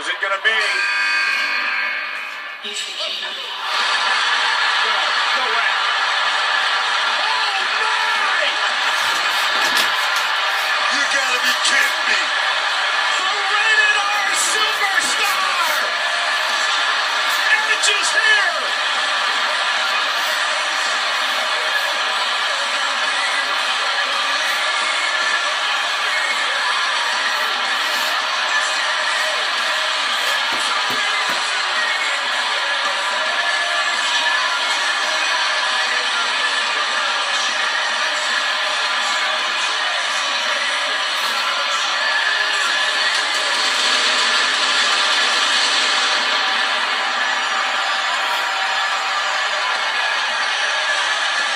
Who's it gonna be? You think you know? No way. Oh my! You gotta be kidding me. The Rated R Superstar! Edge is here!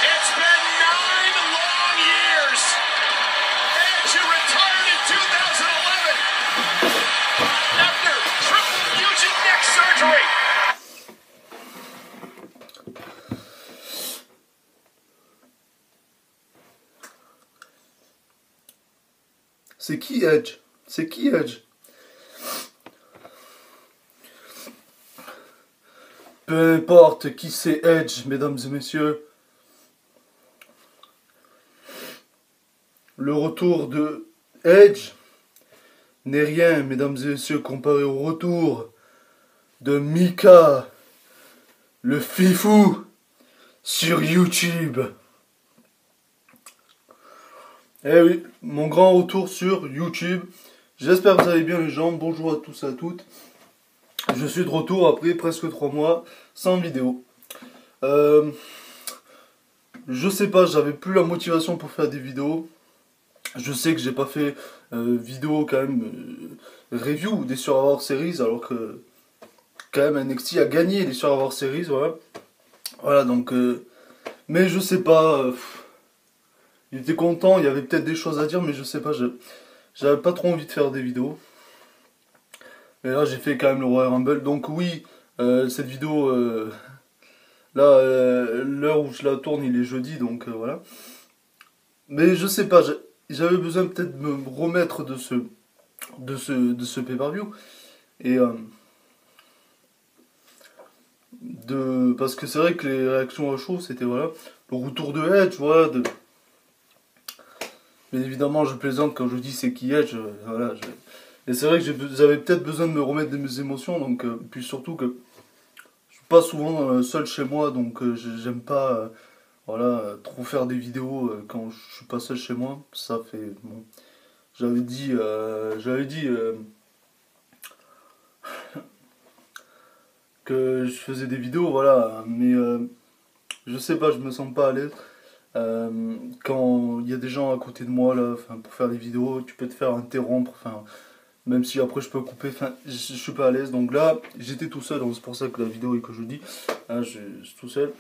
It's been 9 long years. Edge retired in 2011 after triple fusion neck surgery. C'est qui Edge? C'est qui Edge? Peu importe qui c'est Edge, mesdames et messieurs. Le retour de Edge n'est rien, mesdames et messieurs, comparé au retour de Mika, le fifou, sur YouTube. Eh oui, mon grand retour sur YouTube. J'espère que vous allez bien les gens. Bonjour à tous et à toutes. Je suis de retour après presque 3 mois sans vidéo. Je sais pas, j'avais plus la motivation pour faire des vidéos. Je sais que j'ai pas fait vidéo quand même review des Survivor Series alors que quand même NXT a gagné les Survivor Series, voilà. Voilà donc mais je sais pas. Il était content, il y avait peut-être des choses à dire, mais je sais pas, j'avais pas trop envie de faire des vidéos. Et là j'ai fait quand même le Royal Rumble, donc oui, cette vidéo, là, l'heure où je la tourne, il est jeudi, donc voilà. Mais je sais pas, j'avais besoin peut-être de me remettre de ce pay-per-view. Et parce que c'est vrai que les réactions à chaud, c'était voilà, le retour de Edge, voilà, Bien évidemment, je plaisante quand je dis c'est qui Edge, voilà. Et c'est vrai que j'avais peut-être besoin de me remettre de mes émotions, donc puis surtout que je suis pas souvent seul chez moi, donc j'aime pas voilà, trop faire des vidéos quand je suis pas seul chez moi. Ça fait bon. J'avais dit que je faisais des vidéos, voilà, mais je sais pas, je me sens pas à l'aise. Quand il y a des gens à côté de moi là, pour faire des vidéos, tu peux te faire interrompre, même si après je peux couper, je suis pas à l'aise. Donc là, j'étais tout seul, donc c'est pour ça que la vidéo est que je dis, hein, je suis tout seul.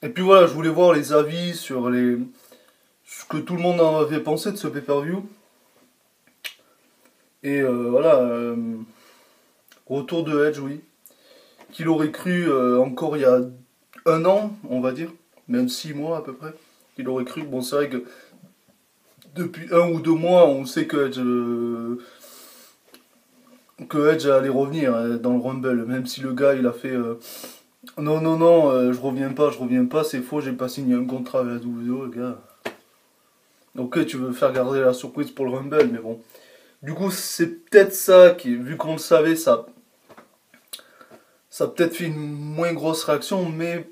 Et puis voilà, je voulais voir les avis sur ce que tout le monde en avait pensé de ce pay-per-view. Et voilà, retour de Edge, oui. Qui l'aurait cru encore il y a 1 an, on va dire, même 6 mois à peu près. Qui l'aurait cru, bon c'est vrai que depuis 1 ou 2 mois, on sait que Edge allait revenir dans le Rumble, même si le gars il a fait non, non, non, je reviens pas, c'est faux, j'ai pas signé un contrat avec la WWE, le gars. Ok, tu veux faire garder la surprise pour le Rumble, mais bon. Du coup, c'est peut-être ça qui, vu qu'on le savait, ça a peut-être fait une moins grosse réaction, mais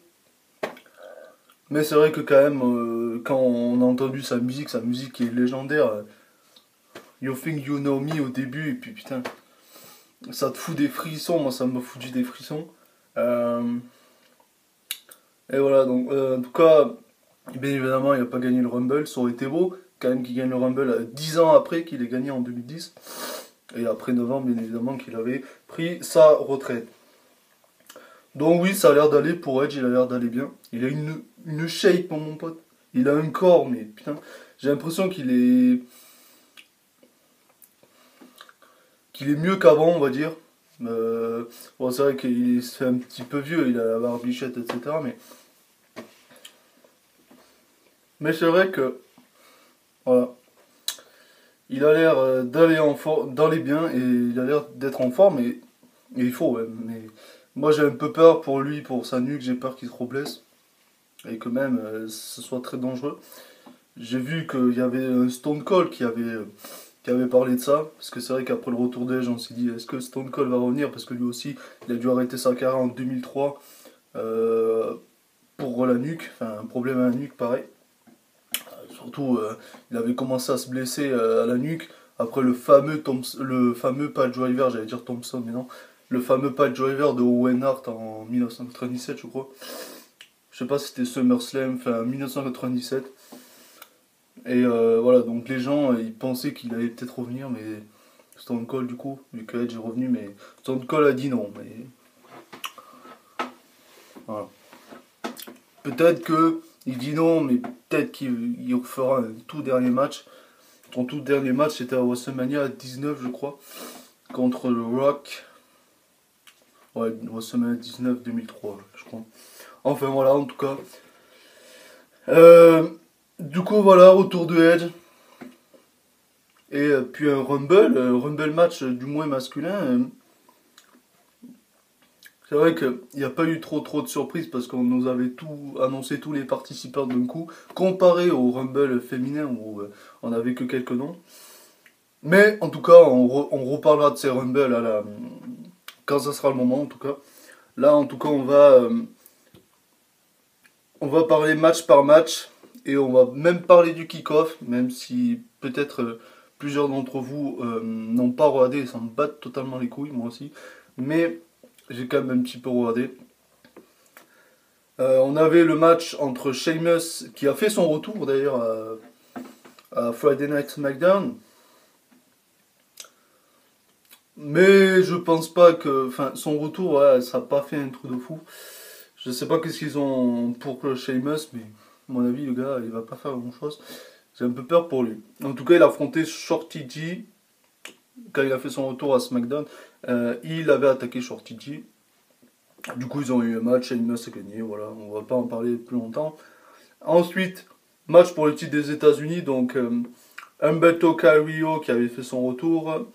c'est vrai que quand même, quand on a entendu sa musique est légendaire. You Think You Know Me au début, et puis putain, ça te fout des frissons, moi ça m'a foutu des frissons. Et voilà, donc en tout cas, bien évidemment, il n'a pas gagné le Rumble, ça aurait été beau, quand même qu'il gagne le Rumble 10 ans après qu'il ait gagné en 2010. Et après 9 ans, bien évidemment, qu'il avait pris sa retraite. Donc oui, ça a l'air d'aller pour Edge, il a l'air d'aller bien. Il a une shape, mon pote. Il a un corps, mais putain, j'ai l'impression qu'il est mieux qu'avant, on va dire. Bon, c'est vrai qu'il se fait un petit peu vieux, il a la barbichette, etc. Mais c'est vrai que, voilà, Il a l'air d'aller d'aller bien et il a l'air d'être en forme et il faut, ouais. Mais moi j'ai un peu peur pour lui, pour sa nuque, j'ai peur qu'il se reblesse et que même ce soit très dangereux. J'ai vu qu'il y avait un Stone Cold qui avait parlé de ça, parce que c'est vrai qu'après le retour d'Edge, on s'est dit est-ce que Stone Cold va revenir, parce que lui aussi il a dû arrêter sa carrière en 2003 euh, pour la nuque, enfin un problème à la nuque pareil. Surtout, il avait commencé à se blesser à la nuque après le fameux pile driver, j'allais dire Thompson, mais non, le fameux pile driver de Owen Hart en 1997, je crois. Je sais pas si c'était SummerSlam, enfin 1997. Et voilà, donc les gens, ils pensaient qu'il allait peut-être revenir, mais Stone Cold, du coup, vu que Edge est revenu, mais Stone Cold a dit non. Mais voilà. Peut-être que il dit non, mais peut-être qu'il fera un tout dernier match. Son tout dernier match, c'était à WrestleMania 19, je crois, contre le Rock. Ouais, WrestleMania 19 2003, je crois. Enfin voilà, en tout cas. Euh, du coup, voilà, retour de Edge. Et puis un Rumble match du moins masculin. C'est vrai qu'il n'y a pas eu trop de surprises parce qu'on nous avait tout annoncé tous les participants d'un coup, comparé au Rumble féminin où on n'avait que quelques noms. Mais en tout cas, on reparlera de ces Rumble quand ça sera le moment en tout cas. Là en tout cas on va parler match par match et on va même parler du kick-off, même si peut-être plusieurs d'entre vous n'ont pas regardé et s'en battent totalement les couilles, moi aussi. Mais j'ai quand même un petit peu regardé. On avait le match entre Sheamus, qui a fait son retour d'ailleurs à Friday Night SmackDown. Mais je pense pas que. Enfin, son retour, ouais, ça n'a pas fait un truc de fou. Je sais pas qu'est-ce qu'ils ont pour Sheamus, mais à mon avis, le gars, il va pas faire grand chose. J'ai un peu peur pour lui. En tout cas, il a affronté Shorty G quand il a fait son retour à SmackDown. Il avait attaqué Shorty G. Du coup, ils ont eu un match, Sheamus a gagné, voilà, on va pas en parler plus longtemps. Ensuite, match pour le titre des États-Unis, donc Humberto Carrillo qui avait fait son retour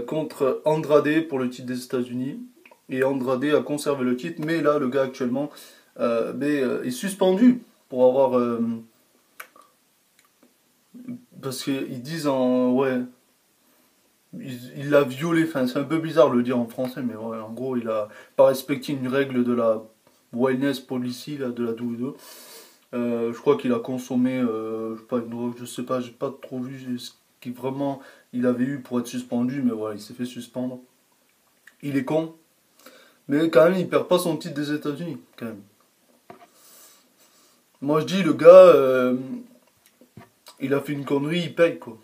contre Andrade pour le titre des États-Unis. Et Andrade a conservé le titre, mais là, le gars actuellement est suspendu pour avoir. Parce qu'ils disent en. Ouais. Il l'a violé, enfin c'est un peu bizarre de le dire en français, mais ouais, en gros, il a pas respecté une règle de la wellness policy là, de la WWE. Je crois qu'il a consommé, je sais pas, une drogue, je sais pas, j'ai pas trop vu ce qu'il vraiment il avait eu pour être suspendu, mais voilà, il s'est fait suspendre. Il est con, mais quand même, il perd pas son titre des États-Unis, quand même. Moi je dis, le gars, il a fait une connerie, il paye quoi.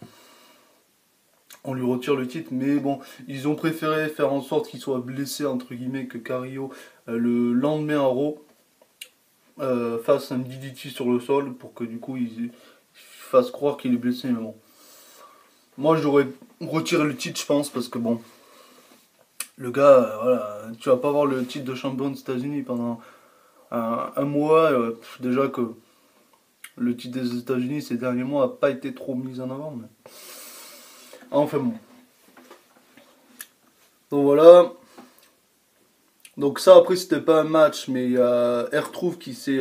On lui retire le titre, mais bon, ils ont préféré faire en sorte qu'il soit blessé, entre guillemets, que Carrillo le lendemain à Raw fasse un DDT sur le sol pour que du coup il fasse croire qu'il est blessé, mais bon. Moi j'aurais retiré le titre, je pense, parce que bon, le gars, voilà, tu vas pas avoir le titre de champion des États-Unis pendant un mois. Déjà que le titre des États-Unis ces derniers mois a pas été trop mis en avant, mais. Enfin bon. Donc voilà. Donc ça après c'était pas un match, mais il y a R-Truth qui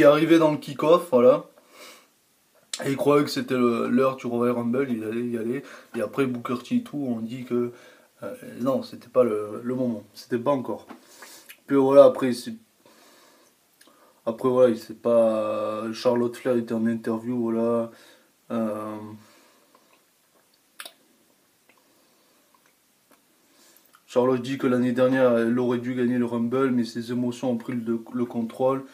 est arrivé dans le kick-off, voilà. Et il croyait que c'était l'heure du Royal Rumble, il allait y aller. Et après Booker T et tout, on dit que non, c'était pas le moment, c'était pas encore. Puis voilà, après voilà, il sait pas. Charlotte Flair était en interview, voilà. Euh, Charlotte dit que l'année dernière, elle aurait dû gagner le Rumble, mais ses émotions ont pris le contrôle.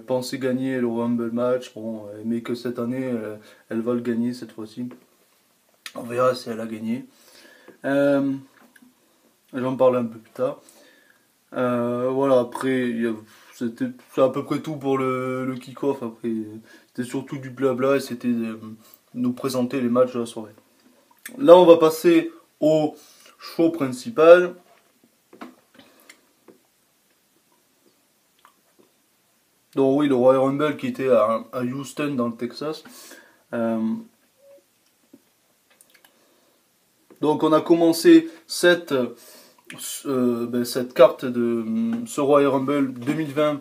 Pensait gagner le Rumble match, bon, mais que cette année, elle va le gagner cette fois-ci. On verra si elle a gagné. Euh, J'en parle un peu plus tard. Voilà, après, c'est à peu près tout pour le kick-off. Après, c'était surtout du blabla et c'était de nous présenter les matchs de la soirée. Là, on va passer au show principal. Donc oui, le Royal Rumble qui était à Houston dans le Texas. Donc on a commencé cette carte de ce Royal Rumble 2020.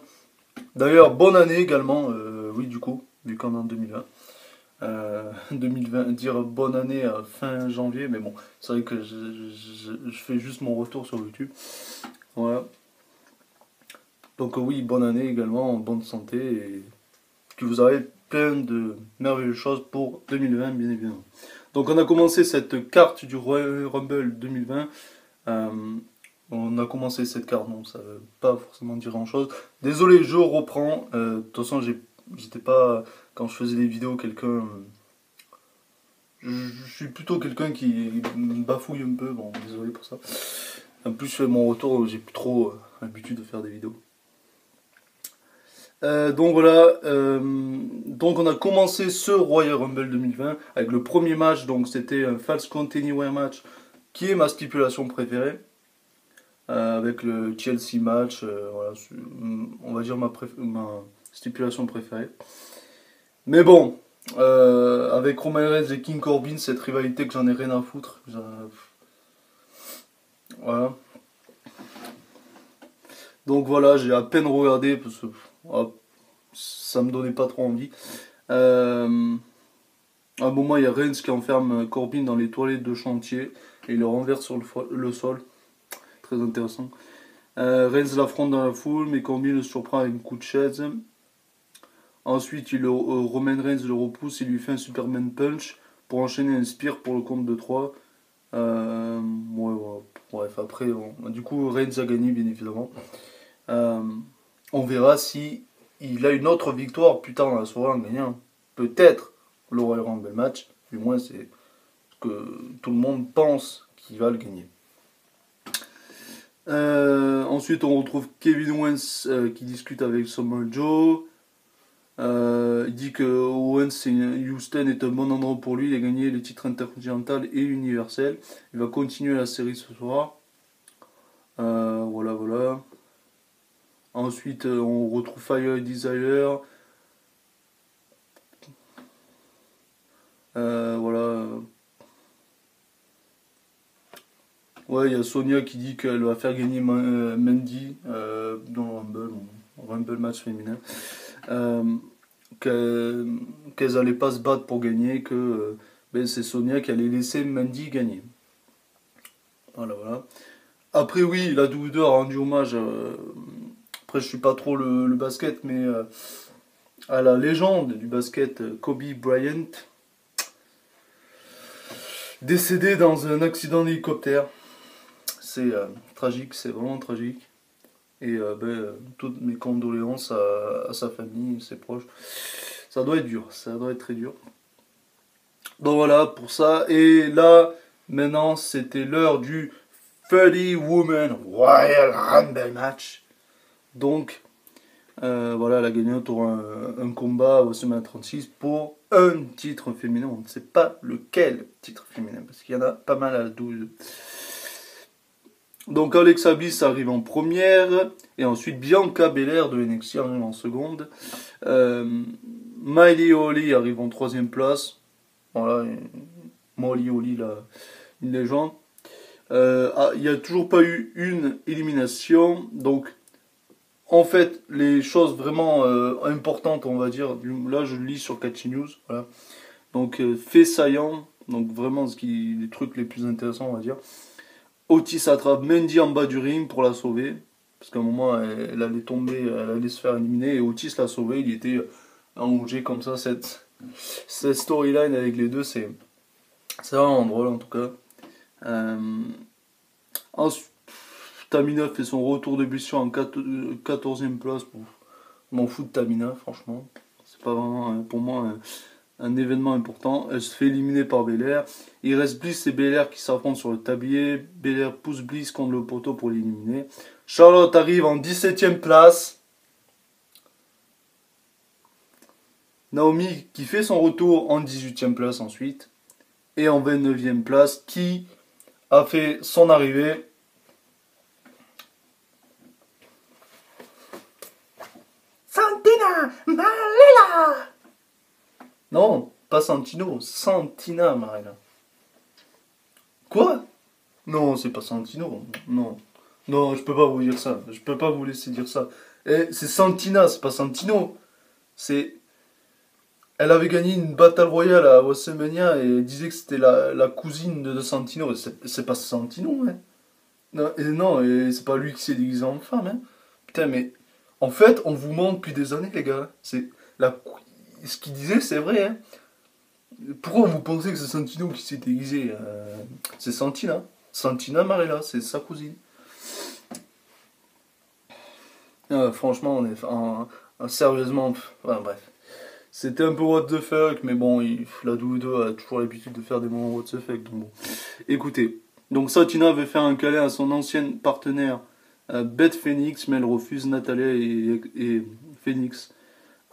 D'ailleurs, bonne année également, oui du coup, vu qu'on est en 2020. 2020, dire bonne année à fin janvier, mais bon, c'est vrai que je fais juste mon retour sur YouTube. Voilà. Donc oui, bonne année également, en bonne santé, et que vous avez plein de merveilleuses choses pour 2020, bien évidemment. Donc on a commencé cette carte du Royal Rumble 2020. On a commencé cette carte, non, ça veut pas forcément dire grand chose. Désolé, je reprends. De toute façon, j'étais pas, quand je faisais des vidéos, quelqu'un. Je suis plutôt quelqu'un qui bafouille un peu, bon, désolé pour ça. En plus, mon retour, j'ai plus trop l'habitude de faire des vidéos. Donc voilà, donc on a commencé ce Royal Rumble 2020 avec le premier match, donc c'était un Falls Count Anywhere match qui est ma stipulation préférée, avec le Chelsea match, voilà, on va dire ma stipulation préférée. Mais bon, avec Roman Reigns et King Corbin, cette rivalité que j'en ai rien à foutre, voilà. Donc voilà, j'ai à peine regardé parce que ça me donnait pas trop envie. À un moment, il y a Reigns qui enferme Corbin dans les toilettes de chantier et il le renverse sur le sol. Très intéressant. Reigns l'affronte dans la foule, mais Corbin le surprend avec un coup de chaise. Ensuite, Roman Reigns le repousse et lui fait un Superman Punch pour enchaîner un spear pour le compte de 3. Ouais, bref, après, du coup, Reigns a gagné, bien évidemment. On verra si il a une autre victoire plus tard dans la soirée en gagnant peut-être le Royal Rumble match. Du moins, c'est ce que tout le monde pense qu'il va le gagner. Ensuite, on retrouve Kevin Owens qui discute avec Samoa Joe. Il dit que Houston est un bon endroit pour lui. Il a gagné les titres intercontinental et universel. Il va continuer la série ce soir. Voilà. Ensuite, on retrouve Fire Desire. Voilà. Ouais, il y a Sonia qui dit qu'elle va faire gagner Mandy dans le Rumble match féminin. Qu'elles n'allaient pas se battre pour gagner, que c'est Sonia qui allait laisser Mandy gagner. Voilà. Après, oui, la WWE a rendu hommage. Après, je suis pas trop le basket, mais à la légende du basket, Kobe Bryant, décédé dans un accident d'hélicoptère. C'est tragique, c'est vraiment tragique. Et toutes mes condoléances à sa famille, ses proches. Ça doit être dur, ça doit être très dur. Donc voilà pour ça. Et là, maintenant, c'était l'heure du 30 Women Royal Rumble match. Donc, voilà, la gagnante aura un combat au semaine 36 pour un titre féminin. On ne sait pas lequel titre féminin, parce qu'il y en a pas mal à la 12. Donc Alexa Bliss arrive en première, et ensuite Bianca Belair de NXT arrive en seconde. Miley Holly arrive en troisième place. Voilà, Molly Holly, une légende. Il n'y a toujours pas eu une élimination, donc en fait les choses vraiment importantes, on va dire, là je lis sur Catchy News, voilà. Donc fait saillant, donc vraiment les trucs les plus intéressants, on va dire. Otis attrape Mandy en bas du ring pour la sauver. Parce qu'à un moment, elle allait tomber, elle allait se faire éliminer. Et Otis l'a sauvé. Il était allongé comme ça. Cette storyline avec les deux, c'est vraiment drôle en tout cas. Ensuite, Tamina fait son retour de blessure en 14e place. Je m'en fous de Tamina, franchement. C'est pas vraiment pour moi un événement important. Elle se fait éliminer par Belair. Il reste Bliss et Belair qui s'affrontent sur le tablier. Belair pousse Bliss contre le poteau pour l'éliminer. Charlotte arrive en 17e place. Naomi qui fait son retour en 18e place ensuite. Et en 29e place, qui a fait son arrivée. Santina Marella. Non, pas Santino, Santina Marella. Quoi? Non, c'est pas Santino. Non. Non, je peux pas vous dire ça. Je peux pas vous laisser dire ça. C'est Santina, c'est pas Santino. C'est... Elle avait gagné une Battle Royale à WrestleMania et elle disait que c'était la cousine de Santino. C'est pas Santino, hein. Non, et c'est pas lui qui s'est déguisé en femme, hein. Putain, mais... En fait, on vous ment depuis des années, les gars. La... Ce qu'il disait, c'est vrai, hein. Pourquoi vous pensez que c'est Santino qui s'est déguisé? C'est Santina. Santina Marella, c'est sa cousine. Franchement, sérieusement, bref. C'était un peu what the fuck, mais bon, la WWE a toujours l'habitude de faire des moments what the fuck, donc bon. Écoutez, donc Santina avait fait un câlin à son ancienne partenaire Beth Phoenix, mais elle refuse. Natalia et Phoenix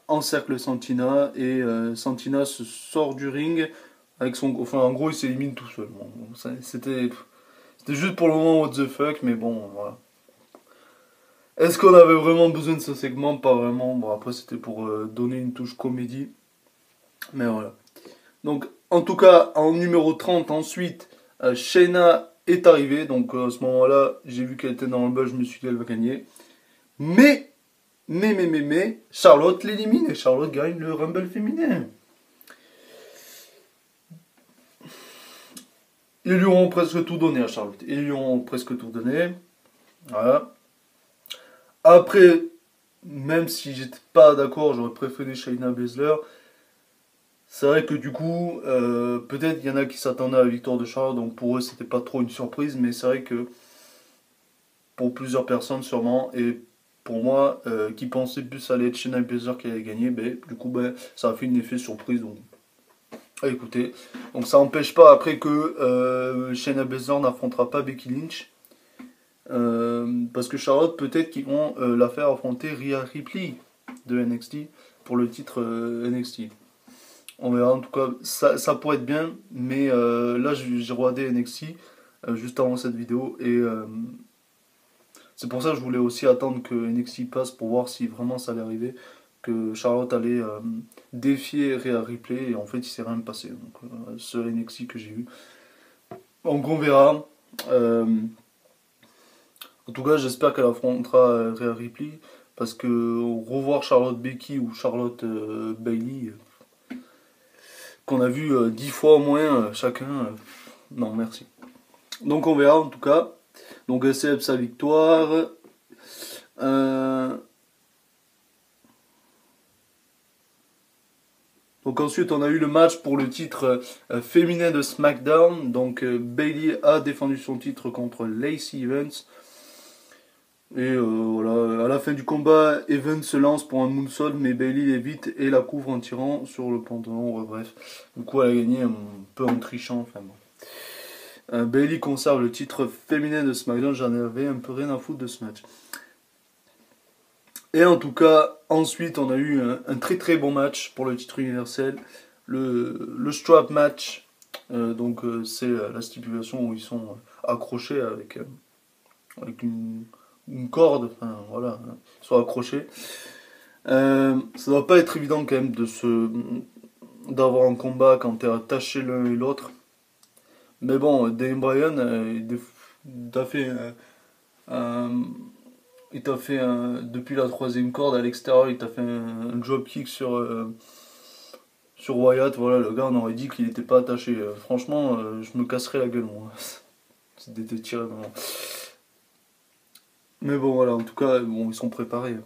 encercle Santina et Santina se sort du ring avec son... Enfin, en gros, il s'élimine tout seul. Bon, c'était juste pour le moment what the fuck, mais bon, voilà. Est-ce qu'on avait vraiment besoin de ce segment? Pas vraiment. Bon, après, c'était pour donner une touche comédie. Mais voilà. Donc, en tout cas, en numéro 30, ensuite, Shayna est arrivée. Donc, à ce moment-là, j'ai vu qu'elle était dans le bas, je me suis dit, elle va gagner. Mais, Charlotte l'élimine et Charlotte gagne le Rumble féminin. Ils lui ont presque tout donné à Charlotte. Ils lui ont presque tout donné. Voilà. Après, même si j'étais pas d'accord, j'aurais préféré Shayna Baszler. C'est vrai que du coup, peut-être il y en a qui s'attendaient à la victoire de Charlotte, donc pour eux c'était pas trop une surprise, mais c'est vrai que pour plusieurs personnes sûrement, et pour moi, qui pensais plus aller être Shayna Baszler qui allait gagner, du coup ça a fait un effet surprise. Donc, écoutez, donc ça n'empêche pas après que Shayna Baszler n'affrontera pas Becky Lynch. Parce que Charlotte, peut-être qu'ils vont la faire affronter Rhea Ripley de NXT pour le titre NXT. On verra, en tout cas, ça pourrait être bien, mais là j'ai regardé NXT juste avant cette vidéo et c'est pour ça que je voulais aussi attendre que NXT passe pour voir si vraiment ça allait arriver, que Charlotte allait défier Rhea Ripley et en fait il s'est rien passé. Donc ce NXT que j'ai eu. Donc on verra. En tout cas, j'espère qu'elle affrontera Rhea Ripley parce que revoir Charlotte Becky ou Charlotte Bayley qu'on a vu 10 fois au moins chacun, non merci. Donc on verra en tout cas. Donc elle célèbre sa victoire. Donc ensuite on a eu le match pour le titre féminin de SmackDown. Donc Bayley a défendu son titre contre Lacey Evans. Et voilà, à la fin du combat, Evans se lance pour un moonsault, mais Bayley l'évite et la couvre en tirant sur le pantalon. Bref, du coup elle a gagné un peu en trichant. Enfin bon. Bayley conserve le titre féminin de SmackDown. J'en avais un peu rien à foutre de ce match. Et en tout cas, ensuite on a eu un très très bon match pour le titre universel. Le strap match. Donc c'est la stipulation où ils sont accrochés avec une corde, enfin voilà, ils sont accrochés. Ça doit pas être évident quand même d'avoir un combat quand t'es attaché l'un et l'autre. Mais bon, Daniel Bryan, il t'a fait depuis la troisième corde à l'extérieur, il t'a fait un drop kick sur Wyatt. Voilà, le gars on aurait dit qu'il n'était pas attaché. Franchement, je me casserais la gueule moi. C'était tiré vraiment. Mais bon voilà, en tout cas, bon, ils sont préparés.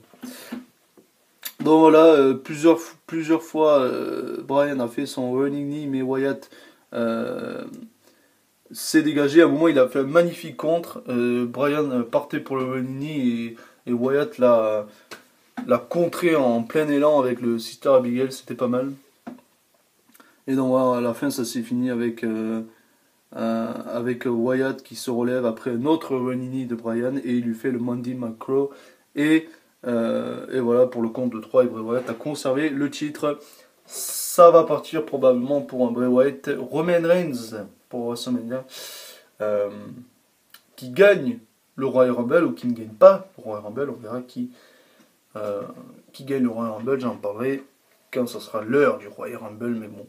Donc voilà, plusieurs fois, Bryan a fait son running knee, mais Wyatt s'est dégagé. À un moment, il a fait un magnifique contre. Bryan partait pour le running knee et Wyatt l'a contré en plein élan avec le Sister Abigail. C'était pas mal. Et donc voilà, à la fin, ça s'est fini avec Wyatt qui se relève après un autre running knee de Bryan et il lui fait le Monday Macro. Et voilà, pour le compte de 3, Bray Wyatt a conservé le titre. Ça va partir probablement pour un Bray Wyatt Roman Reigns pour WrestleMania, qui gagne le Royal Rumble ou qui ne gagne pas le Royal Rumble. On verra qui gagne le Royal Rumble. J'en parlerai quand ce sera l'heure du Royal Rumble, mais bon.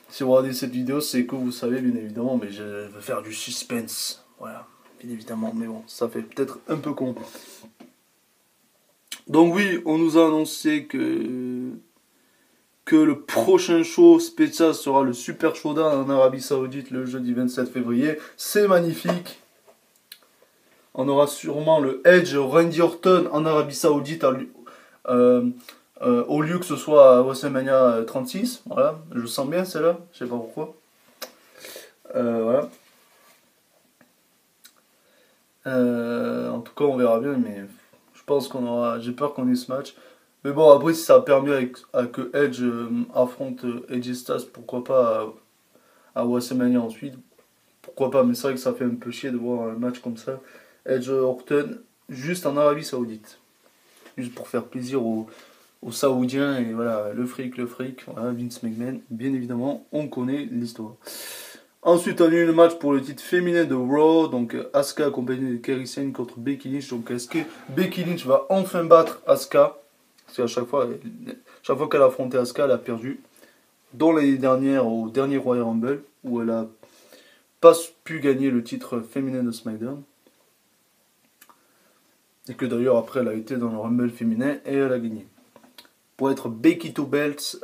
Si vous regardez cette vidéo, c'est que vous savez, bien évidemment, mais je veux faire du suspense. Voilà, bien évidemment, mais bon, ça fait peut-être un peu con. Donc oui, on nous a annoncé que le prochain show spécial sera le Super Showdown en Arabie Saoudite le jeudi 27 février. C'est magnifique. On aura sûrement le Edge Randy Orton en Arabie Saoudite au lieu que ce soit à WrestleMania 36. Voilà, je sens bien celle-là, je sais pas pourquoi. Voilà. En tout cas, on verra bien, mais je pense qu'on aura. J'ai peur qu'on ait ce match. Mais bon, après, si ça permet que Edge affronte Edge Styles, pourquoi pas à WrestleMania ensuite. Pourquoi pas, mais c'est vrai que ça fait un peu chier de voir un match comme ça. Edge Orton, juste en Arabie Saoudite. Juste pour faire plaisir aux Saoudiens, et voilà, le fric, voilà, Vince McMahon, bien évidemment, on connaît l'histoire. Ensuite, on a eu le match pour le titre féminin de Raw, donc Asuka accompagnée de Kairi Sane contre Becky Lynch. Donc est-ce que Becky Lynch va enfin battre Asuka? Parce qu'à chaque fois qu'elle a affronté Asuka, elle a perdu. Dont l'année dernière au dernier Royal Rumble, où elle a pas pu gagner le titre féminin de SmackDown. Et que d'ailleurs après elle a été dans le Rumble féminin et elle a gagné. Pour être Becky to Belts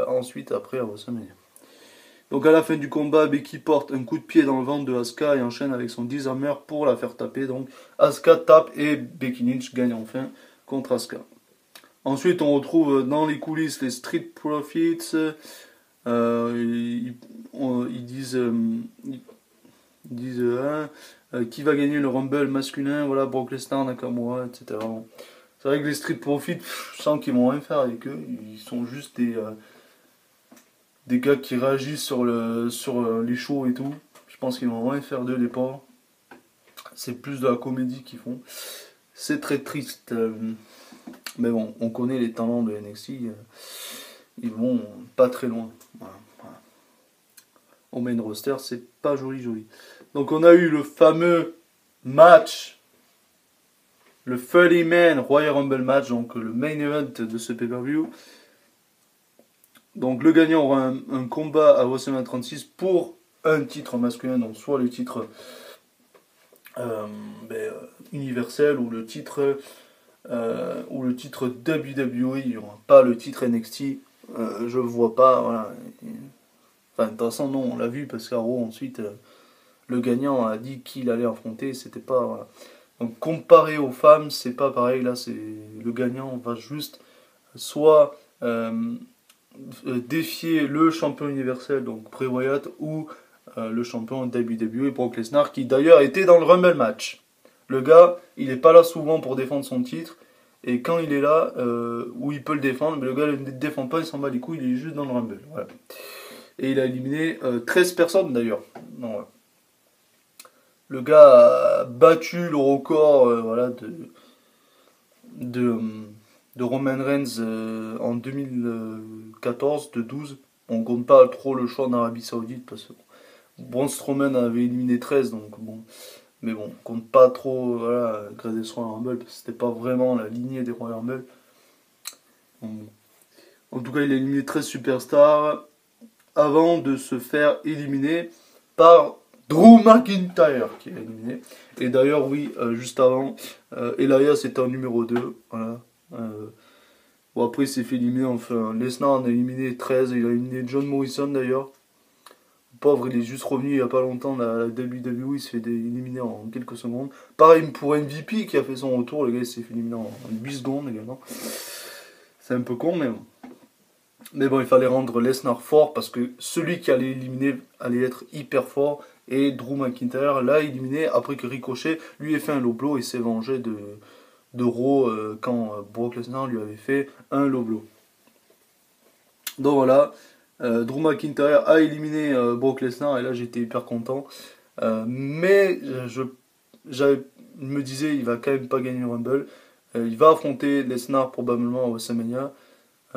ensuite après à WrestleMania. Donc à la fin du combat, Becky porte un coup de pied dans le ventre de Asuka et enchaîne avec son Disarmer pour la faire taper. Donc Asuka tape et Becky Lynch gagne enfin contre Asuka. Ensuite on retrouve dans les coulisses les Street Profits. Ils disent qui va gagner le Rumble masculin, voilà, Brock Lesnar, Nakamura, etc. Bon. C'est vrai que les Street Profits, je sens qu'ils vont rien faire avec eux. Ils sont juste des gars qui réagissent sur les shows et tout. Je pense qu'ils vont rien faire d'eux, les pauvres. C'est plus de la comédie qu'ils font. C'est très triste. Mais bon, on connaît les talents de NXT. Ils vont pas très loin. Voilà. Au main roster, c'est pas joli. Donc on a eu le fameux match, le 30-man Royal Rumble match, donc le main event de ce pay-per-view. Donc le gagnant aura un combat à WrestleMania 36 pour un titre masculin, donc soit le titre universel ou le titre WWE, il n'y aura pas le titre NXT, je le vois pas, voilà. Enfin, de toute façon, non, on l'a vu parce qu'Aro, ensuite, le gagnant a dit qu'il allait affronter, c'était pas. Voilà. Donc, comparé aux femmes, c'est pas pareil. Là, c'est le gagnant va juste soit défier le champion universel, donc Bray Wyatt, ou le champion WWE, Brock Lesnar, qui d'ailleurs était dans le Rumble match. Le gars, il est pas là souvent pour défendre son titre. Et quand il est là, où il peut le défendre, mais le gars ne le défend pas, il s'en bat les couilles, il est juste dans le Rumble. Voilà. Et il a éliminé 13 personnes d'ailleurs. Non, ouais. Le gars a battu le record voilà, de Roman Reigns en 2014, de 12. On compte pas trop le choix en Arabie Saoudite parce que Braun Strowman avait éliminé 13, donc bon. Mais bon, on compte pas trop voilà, Greatest Royal Rumble parce que c'était pas vraiment la lignée des Royal Rumble. En tout cas, il a éliminé 13 superstars avant de se faire éliminer par Drew McIntyre qui a éliminé. Et d'ailleurs, oui, juste avant, Elias était en numéro 2. Voilà. Bon, après, il s'est fait éliminer. Enfin, Lesnar en a éliminé 13. Il a éliminé John Morrison d'ailleurs. Le pauvre, il est juste revenu il n'y a pas longtemps. La WWE, il se fait éliminer en quelques secondes. Pareil pour MVP qui a fait son retour. Le gars, il s'est fait éliminer en 8 secondes également. C'est un peu con, mais bon. Mais bon, il fallait rendre Lesnar fort parce que celui qui allait éliminer allait être hyper fort. Et Drew McIntyre l'a éliminé après que Ricochet lui ait fait un low blow et s'est vengé de Raw quand Brock Lesnar lui avait fait un low blow. Donc voilà, Drew McIntyre a éliminé Brock Lesnar et là j'étais hyper content. Mais je me disais il va quand même pas gagner le Rumble. Il va affronter Lesnar probablement à WrestleMania.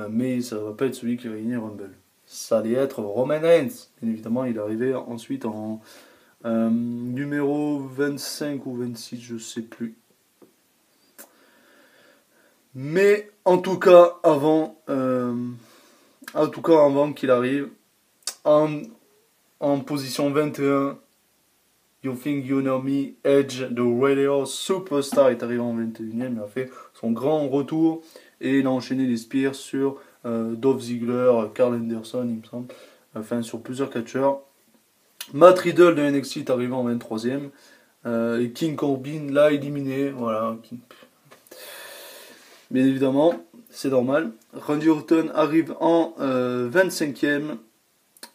Mais ça va pas être celui qui va gagner Rumble. Ça allait être Roman Reigns. Bien évidemment, il est arrivé ensuite en numéro 25 ou 26, je sais plus. Mais en tout cas, avant qu'il arrive, En position 21, You Think You Know Me, Edge, The Radio Superstar est arrivé en 21e, il a fait son grand retour et il a enchaîné les spears sur Dolph Ziggler, Carl Anderson, il me semble, enfin sur plusieurs catcheurs. Matt Riddle de NXT est arrivé en 23e et King Corbin l'a éliminé, voilà. Bien évidemment, c'est normal. Randy Orton arrive en 25e.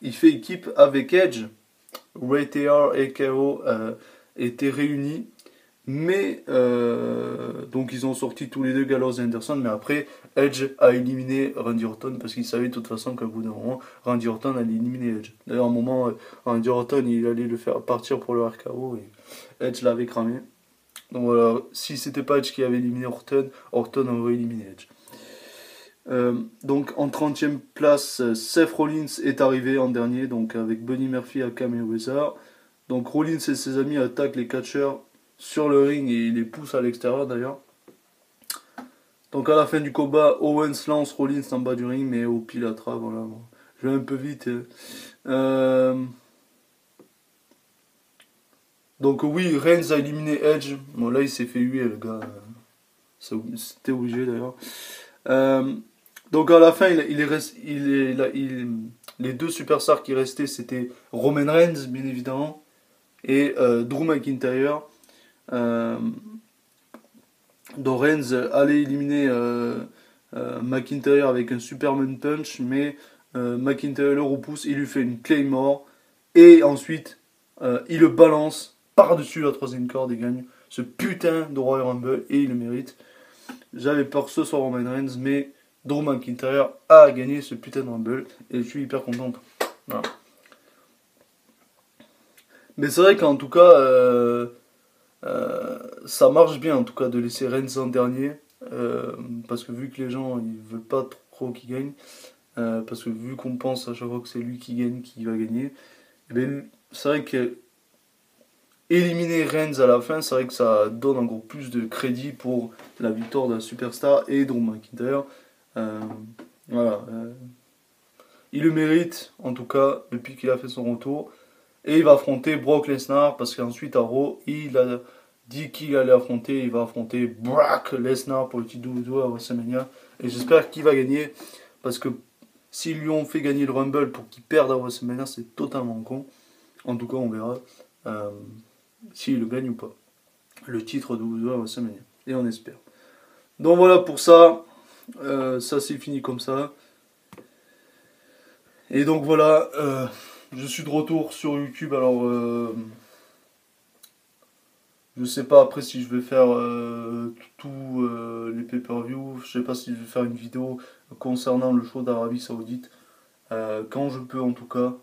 Il fait équipe avec Edge. Ray Taylor et KO étaient réunis. Mais donc ils ont sorti tous les deux Gallows et Anderson. Mais après, Edge a éliminé Randy Orton parce qu'il savait de toute façon qu'à bout d'un moment, Randy Orton allait éliminer Edge. D'ailleurs, à un moment, Randy Orton il allait le faire partir pour le RKO et Edge l'avait cramé. Donc voilà, si c'était pas Edge qui avait éliminé Orton, Orton aurait éliminé Edge. Donc en 30e place, Seth Rollins est arrivé en dernier, donc avec Buddy Murphy, Akam et Weezer. Donc Rollins et ses amis attaquent les catcheurs sur le ring et ils les poussent à l'extérieur d'ailleurs. Donc à la fin du combat, Owens lance Rollins en bas du ring, mais au pilatra, voilà. Bon. Je vais un peu vite. Donc oui, Reigns a éliminé Edge. Bon là il s'est fait huer le gars. C'était obligé d'ailleurs. Donc à la fin, les deux superstars qui restaient, c'était Roman Reigns, bien évidemment, et Drew McIntyre. Donc Reigns allait éliminer McIntyre avec un Superman Punch, mais McIntyre le repousse, il lui fait une Claymore, et ensuite il le balance par-dessus la troisième corde et gagne ce putain de Royal Rumble, et il le mérite. J'avais peur que ce soit Roman Reigns, mais Drew McIntyre a gagné ce putain de Rumble et je suis hyper content. Voilà. Mais c'est vrai qu'en tout cas, ça marche bien en tout cas de laisser Reigns en dernier. Parce que vu que les gens ils veulent pas trop qu'il gagne, parce que vu qu'on pense à chaque fois que c'est lui qui gagne, qui va gagner, et bien, c'est vrai que éliminer Reigns à la fin, c'est vrai que ça donne encore plus de crédit pour la victoire de la superstar et Drew McIntyre. Voilà. Il le mérite, en tout cas, depuis qu'il a fait son retour. Et il va affronter Brock Lesnar, parce qu'ensuite à Raw, il a dit qu'il allait affronter. Il va affronter Brock Lesnar pour le titre WWE à WrestleMania. Et j'espère qu'il va gagner, parce que s'ils lui ont fait gagner le Rumble pour qu'il perde à WrestleMania, c'est totalement con. En tout cas, on verra s'il le gagne ou pas. Le titre de WWE à WrestleMania. Et on espère. Donc voilà pour ça. Ça c'est fini comme ça. Et donc voilà, je suis de retour sur YouTube. Alors je sais pas après si je vais faire tous les pay-per-view. Je sais pas si je vais faire une vidéo concernant le show d'Arabie Saoudite. Quand je peux en tout cas.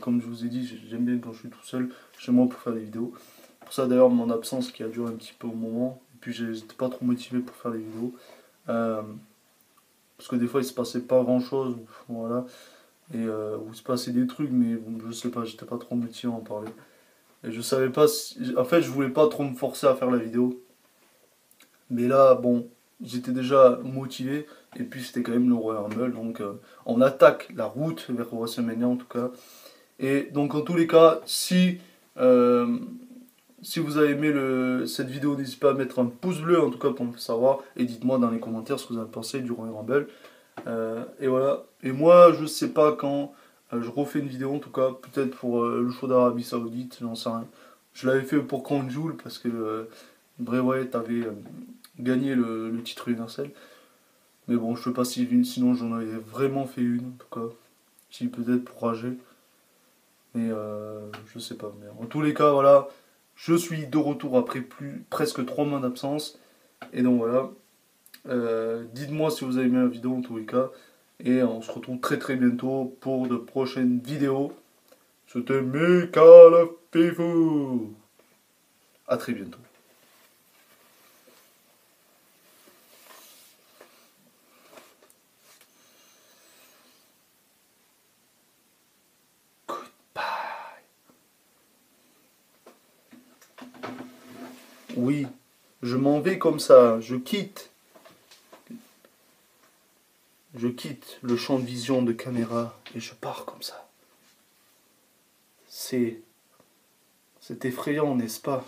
Comme je vous ai dit, j'aime bien quand je suis tout seul chez moi pour faire des vidéos. Pour ça d'ailleurs mon absence qui a duré un petit peu au moment. Et puis j'étais pas trop motivé pour faire des vidéos. Parce que des fois il se passait pas grand chose, voilà, et où il se passait des trucs, mais bon, je sais pas, j'étais pas trop motivé à en parler. Et je savais pas en fait je voulais pas trop me forcer à faire la vidéo. Mais là bon, j'étais déjà motivé, et puis c'était quand même le Royal Rumble, donc on attaque la route vers WrestleMania en tout cas. Et donc en tous les cas, si vous avez aimé cette vidéo, n'hésitez pas à mettre un pouce bleu en tout cas pour me savoir. Et dites-moi dans les commentaires ce que vous avez pensé du Royal Rumble. Et voilà. Et moi je sais pas quand je refais une vidéo en tout cas. Peut-être pour le show d'Arabie Saoudite, j'en sais rien. Je l'avais fait pour Crown Jewel parce que Bray Wyatt avait gagné le titre universel. Mais bon, je sais pas si sinon j'en avais vraiment fait une en tout cas. Si peut-être pour rager. Mais je sais pas. Mais en tous les cas, voilà. Je suis de retour après presque 3 mois d'absence. Et donc voilà. Dites-moi si vous avez aimé la vidéo en tous les cas. Et on se retrouve très très bientôt pour de prochaines vidéos. C'était Mika la Fifou. A très bientôt. Oui, je m'en vais comme ça, je quitte le champ de vision de caméra et je pars comme ça. C'est effrayant, n'est-ce pas?